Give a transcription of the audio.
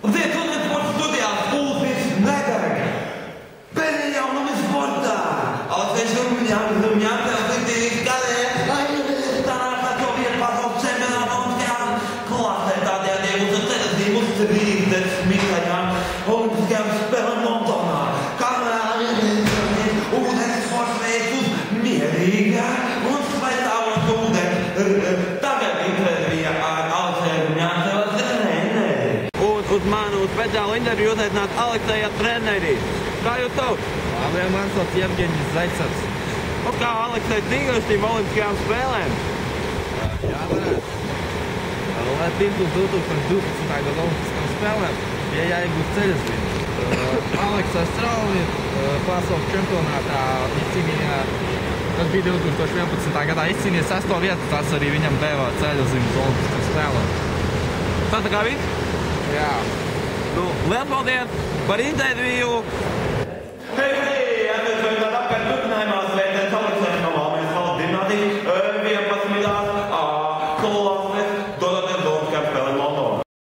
Labdien, Studenti sporta studijās pulsīs nedeg. Pēdējā jaunumi sportā. Aleksis Rumņām tev sliktīs gadē. Tā nāk to vietu pasaules čempionātā un skajām klasē. Tādējādi iegūst ceļasību uz 30. Olimpiskajām spēlēm Londonā. Kamēr ūdens sports veids uz mierīgā un svaitājot ūdeni. Tagad intervija ar Alekseju Rumņām tev treneri. Uz manu speciālu interviju uzaicināt Alekseja treneri. Kā jūs sauc? Man sauc Jevgeņis Zaicevs. Kā Aleksejs tīkļus šīm olimpiskajām spēlēm? Jā, varētu. Lai tiktu 2012. gada olimpiskajām spēlēm, bija jāiegūst ceļasvību. Aleksejs strauji pasaules čempionātā izcīnīja, tas bija 2011. gadā, izcīnīja 6. vietu, tas arī viņam deva ceļasvību uz olimpiskajām spēlēm. Tas tā kā viss? Jā. Liels paldies par interviju! Hei, hei!